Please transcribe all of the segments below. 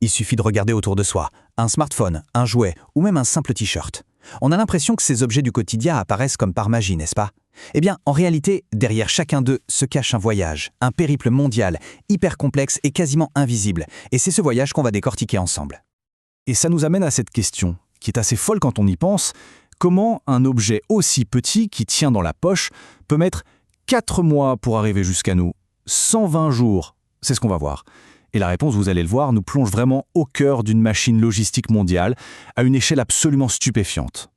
Il suffit de regarder autour de soi, un smartphone, un jouet ou même un simple t-shirt. On a l'impression que ces objets du quotidien apparaissent comme par magie, n'est-ce pas? Eh bien, en réalité, derrière chacun d'eux se cache un voyage, un périple mondial, hyper complexe et quasiment invisible. Et c'est ce voyage qu'on va décortiquer ensemble. Et ça nous amène à cette question, qui est assez folle quand on y pense. Comment un objet aussi petit qui tient dans la poche peut mettre 4 mois pour arriver jusqu'à nous? 120 jours, c'est ce qu'on va voir. Et la réponse, vous allez le voir, nous plonge vraiment au cœur d'une machine logistique mondiale, à une échelle absolument stupéfiante.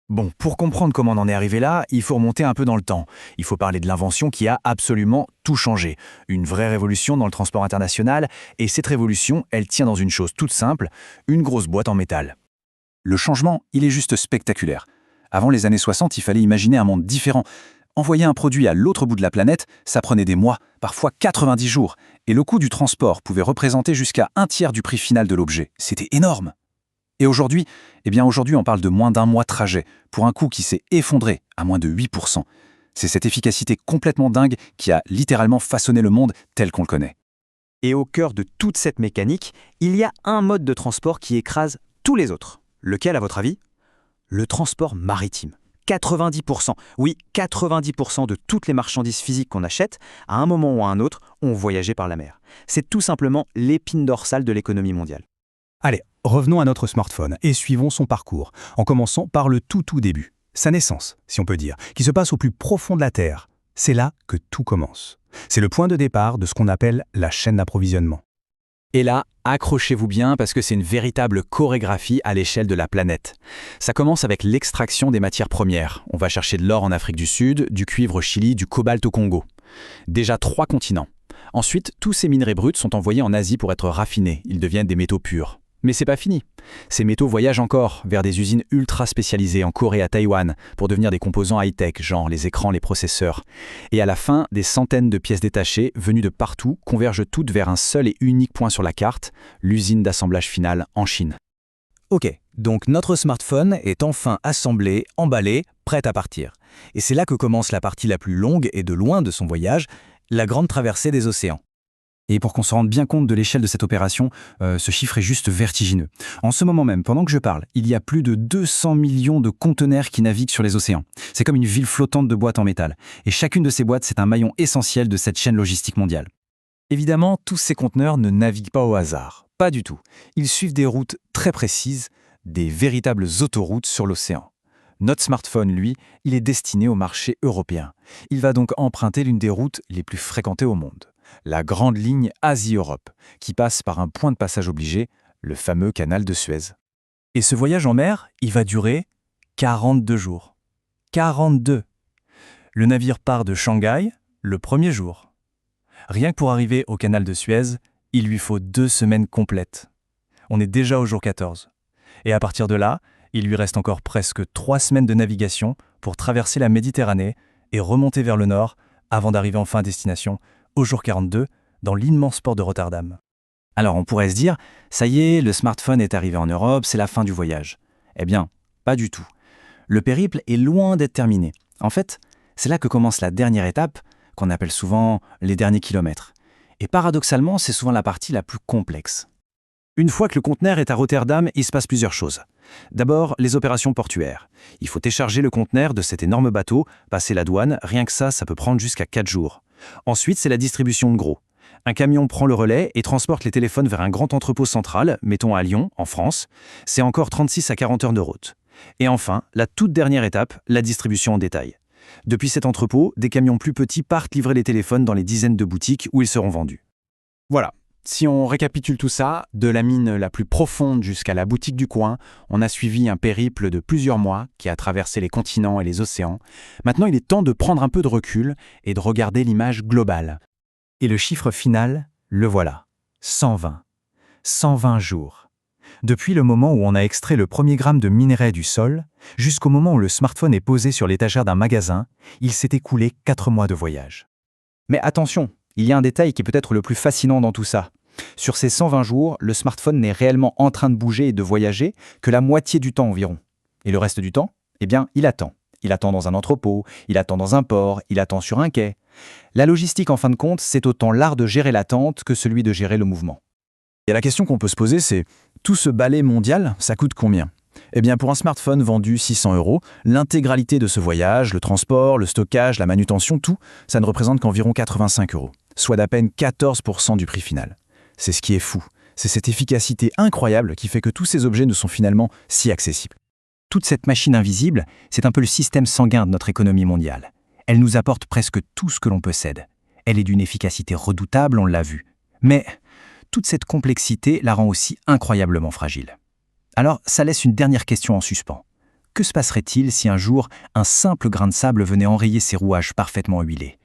Bon, pour comprendre comment on en est arrivé là, il faut remonter un peu dans le temps. Il faut parler de l'invention qui a absolument tout changé. Une vraie révolution dans le transport international, et cette révolution, elle tient dans une chose toute simple, une grosse boîte en métal. Le changement, il est juste spectaculaire. Avant les années 60, il fallait imaginer un monde différent. Envoyer un produit à l'autre bout de la planète, ça prenait des mois, parfois 90 jours, et le coût du transport pouvait représenter jusqu'à un tiers du prix final de l'objet. C'était énorme. Et aujourd'hui, aujourd'hui on parle de moins d'un mois de trajet, pour un coût qui s'est effondré à moins de 8%. C'est cette efficacité complètement dingue qui a littéralement façonné le monde tel qu'on le connaît. Et au cœur de toute cette mécanique, il y a un mode de transport qui écrase tous les autres. Lequel, à votre avis? Le transport maritime. 90%, oui, 90% de toutes les marchandises physiques qu'on achète, à un moment ou à un autre, ont voyagé par la mer. C'est tout simplement l'épine dorsale de l'économie mondiale. Allez, revenons à notre smartphone et suivons son parcours, en commençant par le tout début, sa naissance, si on peut dire, qui se passe au plus profond de la Terre. C'est là que tout commence. C'est le point de départ de ce qu'on appelle la chaîne d'approvisionnement. Et là, accrochez-vous bien parce que c'est une véritable chorégraphie à l'échelle de la planète. Ça commence avec l'extraction des matières premières. On va chercher de l'or en Afrique du Sud, du cuivre au Chili, du cobalt au Congo. Déjà 3 continents. Ensuite, tous ces minerais bruts sont envoyés en Asie pour être raffinés. Ils deviennent des métaux purs. Mais c'est pas fini. Ces métaux voyagent encore vers des usines ultra spécialisées en Corée, à Taïwan, pour devenir des composants high-tech, genre les écrans, les processeurs. Et à la fin, des centaines de pièces détachées, venues de partout, convergent toutes vers un seul et unique point sur la carte, l'usine d'assemblage finale en Chine. Ok, donc notre smartphone est enfin assemblé, emballé, prêt à partir. Et c'est là que commence la partie la plus longue et de loin de son voyage, la grande traversée des océans. Et pour qu'on se rende bien compte de l'échelle de cette opération, ce chiffre est juste vertigineux. En ce moment même, pendant que je parle, il y a plus de 200 millions de conteneurs qui naviguent sur les océans. C'est comme une ville flottante de boîtes en métal. Et chacune de ces boîtes, c'est un maillon essentiel de cette chaîne logistique mondiale. Évidemment, tous ces conteneurs ne naviguent pas au hasard. Pas du tout. Ils suivent des routes très précises, des véritables autoroutes sur l'océan. Notre smartphone, lui, il est destiné au marché européen. Il va donc emprunter l'une des routes les plus fréquentées au monde. La grande ligne Asie-Europe, qui passe par un point de passage obligé, le fameux canal de Suez. Et ce voyage en mer, il va durer 42 jours. 42. Le navire part de Shanghai le premier jour. Rien que pour arriver au canal de Suez, il lui faut 2 semaines complètes. On est déjà au jour 14. Et à partir de là, il lui reste encore presque 3 semaines de navigation pour traverser la Méditerranée et remonter vers le nord avant d'arriver enfin à destination, au jour 42, dans l'immense port de Rotterdam. Alors on pourrait se dire, ça y est, le smartphone est arrivé en Europe, c'est la fin du voyage. Eh bien, pas du tout. Le périple est loin d'être terminé. En fait, c'est là que commence la dernière étape, qu'on appelle souvent les derniers kilomètres. Et paradoxalement, c'est souvent la partie la plus complexe. Une fois que le conteneur est à Rotterdam, il se passe plusieurs choses. D'abord, les opérations portuaires. Il faut décharger le conteneur de cet énorme bateau, passer la douane, rien que ça peut prendre jusqu'à 4 jours. Ensuite, c'est la distribution de gros. Un camion prend le relais et transporte les téléphones vers un grand entrepôt central, mettons à Lyon, en France. C'est encore 36 à 40 heures de route. Et enfin, la toute dernière étape, la distribution en détail. Depuis cet entrepôt, des camions plus petits partent livrer les téléphones dans les dizaines de boutiques où ils seront vendus. Voilà. Si on récapitule tout ça, de la mine la plus profonde jusqu'à la boutique du coin, on a suivi un périple de plusieurs mois qui a traversé les continents et les océans. Maintenant, il est temps de prendre un peu de recul et de regarder l'image globale. Et le chiffre final, le voilà. 120. 120 jours. Depuis le moment où on a extrait le premier gramme de minerai du sol, jusqu'au moment où le smartphone est posé sur l'étagère d'un magasin, il s'est écoulé 4 mois de voyage. Mais attention, il y a un détail qui est peut-être le plus fascinant dans tout ça. Sur ces 120 jours, le smartphone n'est réellement en train de bouger et de voyager que la moitié du temps environ. Et le reste du temps, il attend. Il attend dans un entrepôt, il attend dans un port, il attend sur un quai. La logistique, en fin de compte, c'est autant l'art de gérer l'attente que celui de gérer le mouvement. Et la question qu'on peut se poser, c'est tout ce balai mondial, ça coûte combien? Eh bien, pour un smartphone vendu 600 €, l'intégralité de ce voyage, le transport, le stockage, la manutention, tout, ça ne représente qu'environ 85 €, soit d'à peine 14% du prix final. C'est ce qui est fou. C'est cette efficacité incroyable qui fait que tous ces objets ne sont finalement si accessibles. Toute cette machine invisible, c'est un peu le système sanguin de notre économie mondiale. Elle nous apporte presque tout ce que l'on possède. Elle est d'une efficacité redoutable, on l'a vu. Mais toute cette complexité la rend aussi incroyablement fragile. Alors, ça laisse une dernière question en suspens. Que se passerait-il si un jour, un simple grain de sable venait enrayer ces rouages parfaitement huilés?